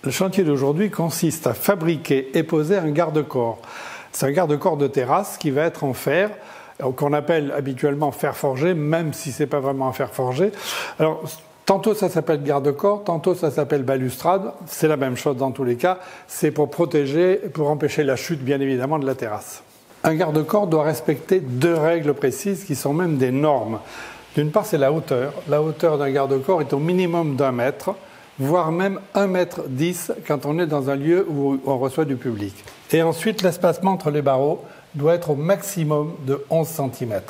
Le chantier d'aujourd'hui consiste à fabriquer et poser un garde-corps. C'est un garde-corps de terrasse qui va être en fer, qu'on appelle habituellement fer forgé, même si ce n'est pas vraiment un fer forgé. Alors, tantôt ça s'appelle garde-corps, tantôt ça s'appelle balustrade. C'est la même chose dans tous les cas. C'est pour protéger, pour empêcher la chute, bien évidemment, de la terrasse. Un garde-corps doit respecter 2 règles précises qui sont même des normes. D'une part, c'est la hauteur. La hauteur d'un garde-corps est au minimum d'1 mètre, voire même 1,10 m quand on est dans un lieu où on reçoit du public. Et ensuite, l'espacement entre les barreaux doit être au maximum de 11 cm.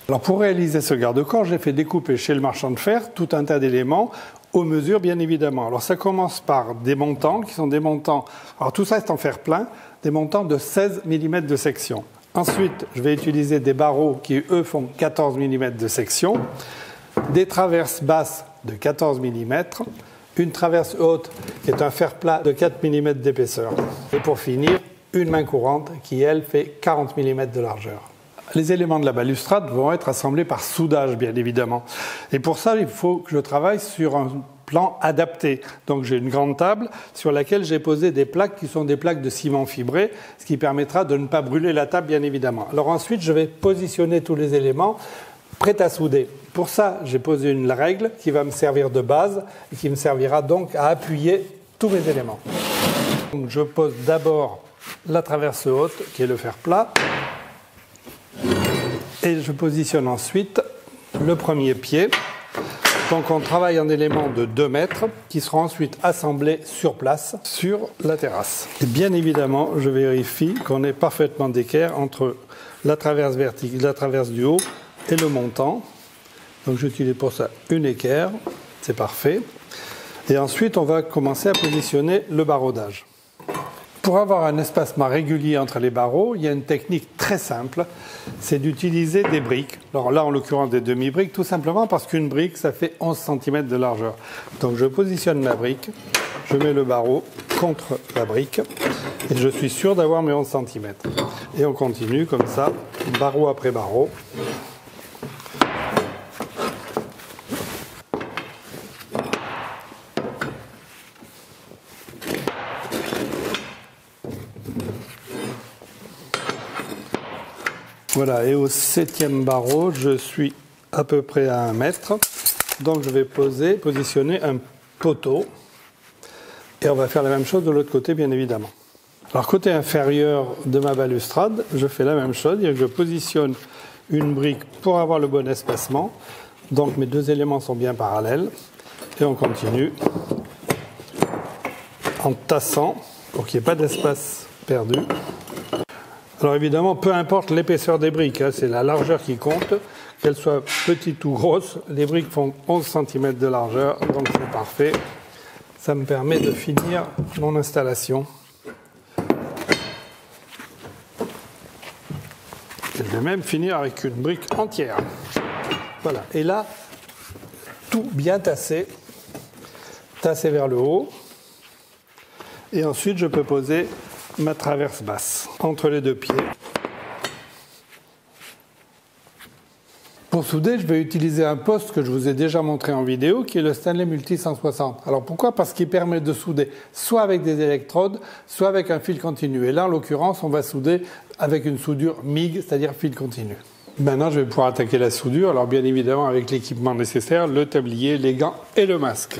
Alors pour réaliser ce garde-corps, j'ai fait découper chez le marchand de fer tout un tas d'éléments aux mesures, bien évidemment. Alors ça commence par des montants qui sont des montants, alors tout ça c'est en fer plein, des montants de 16 mm de section. Ensuite, je vais utiliser des barreaux qui, eux, font 14 mm de section, des traverses basses de 14 mm, une traverse haute qui est un fer plat de 4 mm d'épaisseur. Et pour finir, une main courante qui, elle, fait 40 mm de largeur. Les éléments de la balustrade vont être assemblés par soudage, bien évidemment. Et pour ça, il faut que je travaille sur un plan adapté. Donc j'ai une grande table sur laquelle j'ai posé des plaques qui sont des plaques de ciment fibré, ce qui permettra de ne pas brûler la table, bien évidemment. Alors ensuite, je vais positionner tous les éléments prêts à souder. Pour ça, j'ai posé une règle qui va me servir de base et qui me servira donc à appuyer tous mes éléments. Donc, je pose d'abord la traverse haute, qui est le fer plat, et je positionne ensuite le premier pied. Donc on travaille en éléments de 2 mètres qui seront ensuite assemblés sur place sur la terrasse. Et bien évidemment, je vérifie qu'on est parfaitement d'équerre entre la traverse verticale, la traverse du haut et le montant. Donc j'utilise pour ça une équerre, c'est parfait. Et ensuite, on va commencer à positionner le baraudage. Pour avoir un espacement régulier entre les barreaux, il y a une technique très simple, c'est d'utiliser des briques. Alors là, en l'occurrence, des demi-briques, tout simplement parce qu'une brique, ça fait 11 cm de largeur. Donc je positionne ma brique, je mets le barreau contre la brique, et je suis sûr d'avoir mes 11 cm. Et on continue comme ça, barreau après barreau. Voilà, et au 7e barreau, je suis à peu près à 1 mètre. Donc je vais positionner un poteau. Et on va faire la même chose de l'autre côté, bien évidemment. Alors côté inférieur de ma balustrade, je fais la même chose. Je positionne une brique pour avoir le bon espacement. Donc mes 2 éléments sont bien parallèles. Et on continue en tassant pour qu'il n'y ait pas d'espace perdu. Alors évidemment, peu importe l'épaisseur des briques, hein, c'est la largeur qui compte, qu'elles soient petites ou grosses. Les briques font 11 cm de largeur, donc c'est parfait. Ça me permet de finir mon installation. Et je vais même finir avec une brique entière. Voilà, et là, tout bien tassé vers le haut. Et ensuite, je peux poser ma traverse basse entre les 2 pieds. Pour souder, je vais utiliser un poste que je vous ai déjà montré en vidéo, qui est le Stanley Multi 160. Alors pourquoi ? Parce qu'il permet de souder soit avec des électrodes, soit avec un fil continu. Et là, en l'occurrence, on va souder avec une soudure MIG, c'est-à-dire fil continu. Maintenant, je vais pouvoir attaquer la soudure, alors bien évidemment avec l'équipement nécessaire, le tablier, les gants et le masque.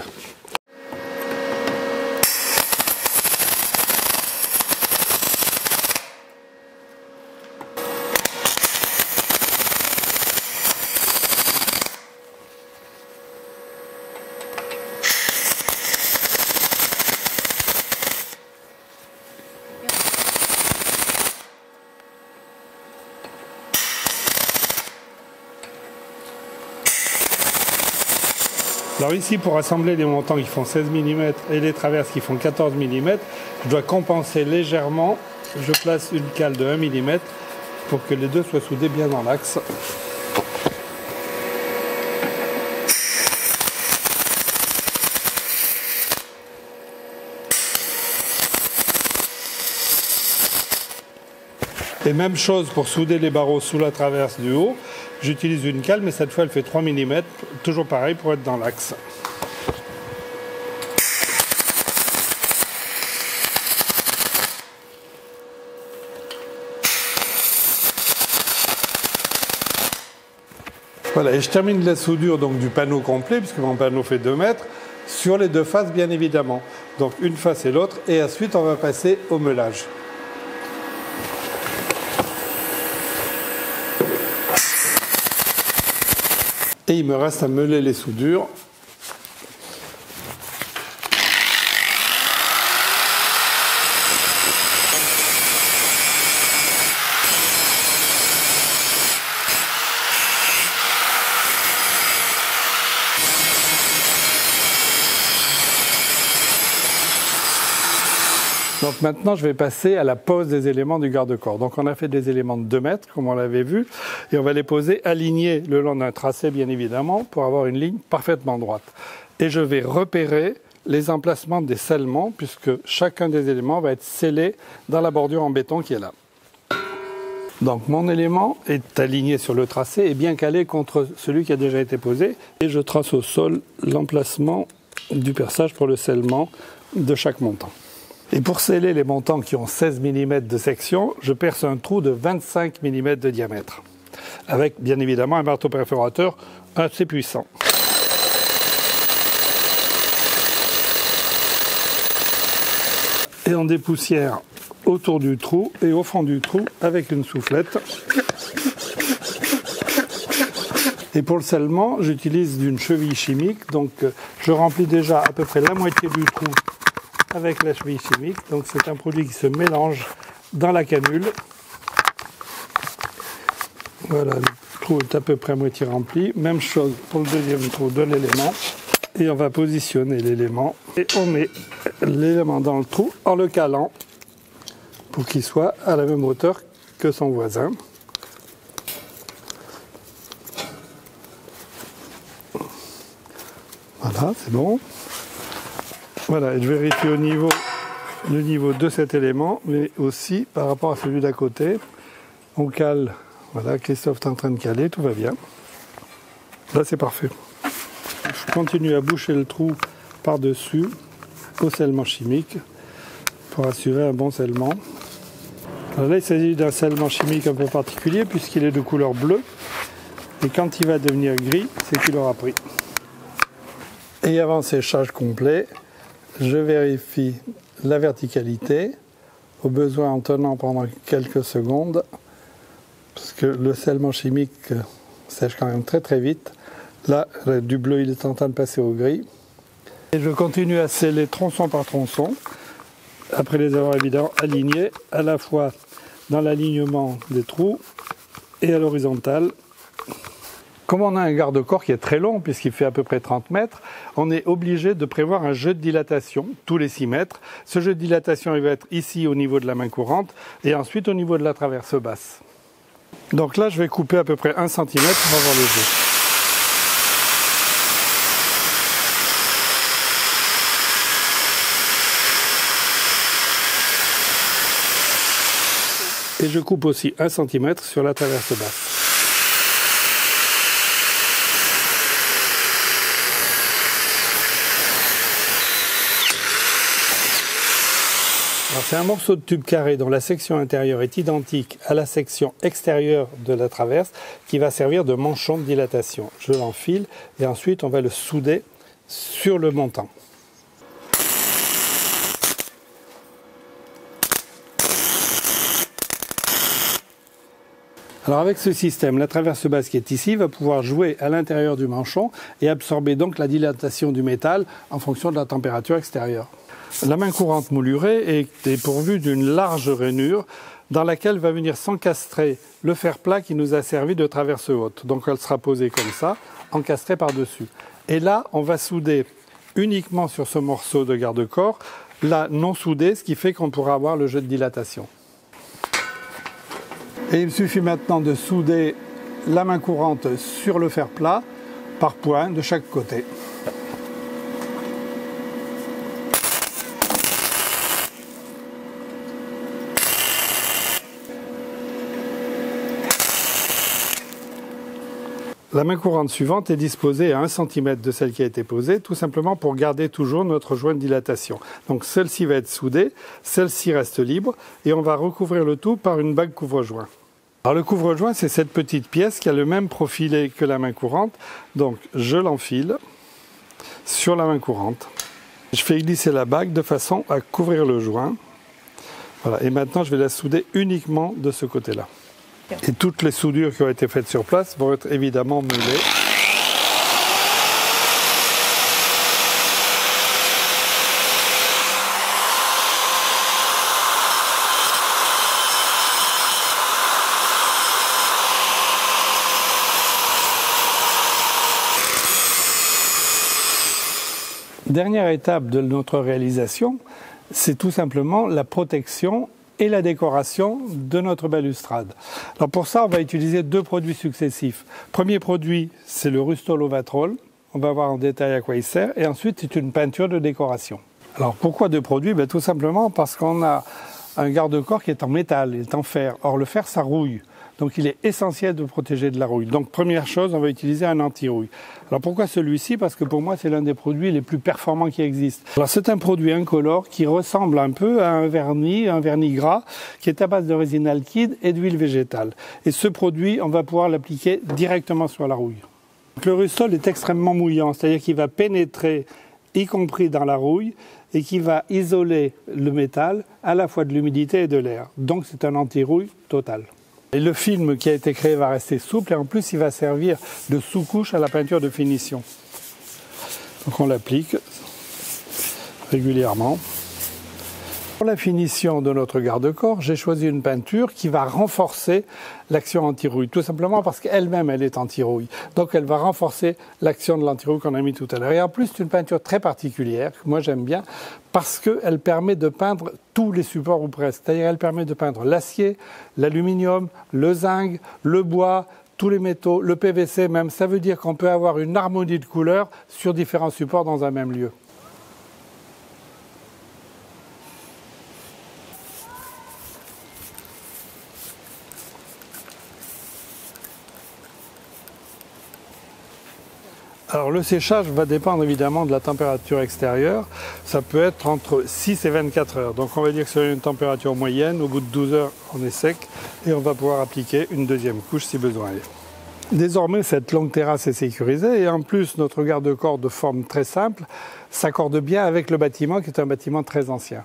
Alors ici, pour assembler les montants qui font 16 mm et les traverses qui font 14 mm, je dois compenser légèrement. Je place une cale de 1 mm pour que les deux soient soudés bien dans l'axe. Et même chose pour souder les barreaux sous la traverse du haut. J'utilise une cale, mais cette fois elle fait 3 mm, toujours pareil pour être dans l'axe. Voilà, et je termine la soudure donc, du panneau complet, puisque mon panneau fait 2 mètres, sur les 2 faces bien évidemment. Donc une face et l'autre, et ensuite on va passer au meulage. Et il me reste à meuler les soudures. Donc maintenant, je vais passer à la pose des éléments du garde-corps. Donc on a fait des éléments de 2 mètres, comme on l'avait vu, et on va les poser alignés le long d'un tracé, bien évidemment, pour avoir une ligne parfaitement droite. Et je vais repérer les emplacements des scellements, puisque chacun des éléments va être scellé dans la bordure en béton qui est là. Donc mon élément est aligné sur le tracé et bien calé contre celui qui a déjà été posé. Et je trace au sol l'emplacement du perçage pour le scellement de chaque montant. Et pour sceller les montants qui ont 16 mm de section, je perce un trou de 25 mm de diamètre, avec bien évidemment un marteau perforateur assez puissant. Et on dépoussière autour du trou et au fond du trou avec une soufflette. Et pour le scellement, j'utilise une cheville chimique, donc je remplis déjà à peu près la moitié du trou avec la cheville chimique. Donc c'est un produit qui se mélange dans la canule. Voilà, le trou est à peu près à moitié rempli. Même chose pour le deuxième trou de l'élément. Et on va positionner l'élément. Et on met l'élément dans le trou en le calant pour qu'il soit à la même hauteur que son voisin. Voilà, c'est bon. Voilà, je vérifie le niveau de cet élément, mais aussi par rapport à celui d'à côté. On cale, voilà, Christophe est en train de caler, tout va bien. Là, c'est parfait. Je continue à boucher le trou par-dessus au scellement chimique pour assurer un bon scellement. Alors là, il s'agit d'un scellement chimique un peu particulier puisqu'il est de couleur bleue. Et quand il va devenir gris, c'est qu'il aura pris. Et avant séchage complet, je vérifie la verticalité, au besoin en tenant pendant quelques secondes, parce que le scellement chimique sèche quand même très très vite. Là, du bleu, il est en train de passer au gris. Et je continue à sceller tronçon par tronçon, après les avoir évidemment alignés, à la fois dans l'alignement des trous et à l'horizontale. Comme on a un garde-corps qui est très long, puisqu'il fait à peu près 30 mètres, on est obligé de prévoir un jeu de dilatation tous les 6 mètres. Ce jeu de dilatation, il va être ici au niveau de la main courante et ensuite au niveau de la traverse basse. Donc là, je vais couper à peu près 1 cm pour avoir le jeu. Et je coupe aussi 1 cm sur la traverse basse. C'est un morceau de tube carré dont la section intérieure est identique à la section extérieure de la traverse qui va servir de manchon de dilatation. Je l'enfile et ensuite on va le souder sur le montant. Alors avec ce système, la traverse basse qui est ici va pouvoir jouer à l'intérieur du manchon et absorber donc la dilatation du métal en fonction de la température extérieure. La main courante moulurée est pourvue d'une large rainure dans laquelle va venir s'encastrer le fer plat qui nous a servi de traverse haute. Donc elle sera posée comme ça, encastrée par-dessus. Et là, on va souder uniquement sur ce morceau de garde-corps, là non soudé, ce qui fait qu'on pourra avoir le jeu de dilatation. Et il suffit maintenant de souder la main courante sur le fer plat par point de chaque côté. La main courante suivante est disposée à 1 cm de celle qui a été posée, tout simplement pour garder toujours notre joint de dilatation. Donc celle-ci va être soudée, celle-ci reste libre, et on va recouvrir le tout par une bague couvre-joint. Alors le couvre-joint, c'est cette petite pièce qui a le même profilé que la main courante. Donc je l'enfile sur la main courante. Je fais glisser la bague de façon à couvrir le joint. Voilà. Et maintenant, je vais la souder uniquement de ce côté-là. Et toutes les soudures qui ont été faites sur place vont être évidemment moulées. Dernière étape de notre réalisation, c'est tout simplement la protection et la décoration de notre balustrade. Alors pour ça, on va utiliser deux produits successifs. Premier produit, c'est le Rustol Ovatrol. On va voir en détail à quoi il sert. Et ensuite, c'est une peinture de décoration. Alors pourquoi deux produits? Tout simplement parce qu'on a un garde-corps qui est en métal, il est en fer. Or, le fer, ça rouille. Donc il est essentiel de protéger de la rouille. Donc première chose, on va utiliser un anti-rouille. Alors pourquoi celui-ci? Parce que pour moi, c'est l'un des produits les plus performants qui existent. Alors c'est un produit incolore qui ressemble un peu à un vernis gras, qui est à base de résine alkyd et d'huile végétale. Et ce produit, on va pouvoir l'appliquer directement sur la rouille. Donc, le Rustol est extrêmement mouillant, c'est-à-dire qu'il va pénétrer, y compris dans la rouille, et qui va isoler le métal à la fois de l'humidité et de l'air. Donc c'est un anti-rouille total. Et le film qui a été créé va rester souple et en plus il va servir de sous-couche à la peinture de finition. Donc on l'applique régulièrement. Pour la finition de notre garde-corps, j'ai choisi une peinture qui va renforcer l'action anti-rouille, tout simplement parce qu'elle-même, elle est anti-rouille. Donc elle va renforcer l'action de l'anti-rouille qu'on a mis tout à l'heure. Et en plus, c'est une peinture très particulière, que moi j'aime bien, parce qu'elle permet de peindre tous les supports ou presque. C'est-à-dire elle permet de peindre l'acier, l'aluminium, le zinc, le bois, tous les métaux, le PVC même. Ça veut dire qu'on peut avoir une harmonie de couleurs sur différents supports dans un même lieu. Alors le séchage va dépendre évidemment de la température extérieure. Ça peut être entre 6 et 24 heures. Donc on va dire que c'est une température moyenne. Au bout de 12 heures, on est sec et on va pouvoir appliquer une deuxième couche si besoin est. Désormais, cette longue terrasse est sécurisée et en plus, notre garde-corps de forme très simple s'accorde bien avec le bâtiment qui est un bâtiment très ancien.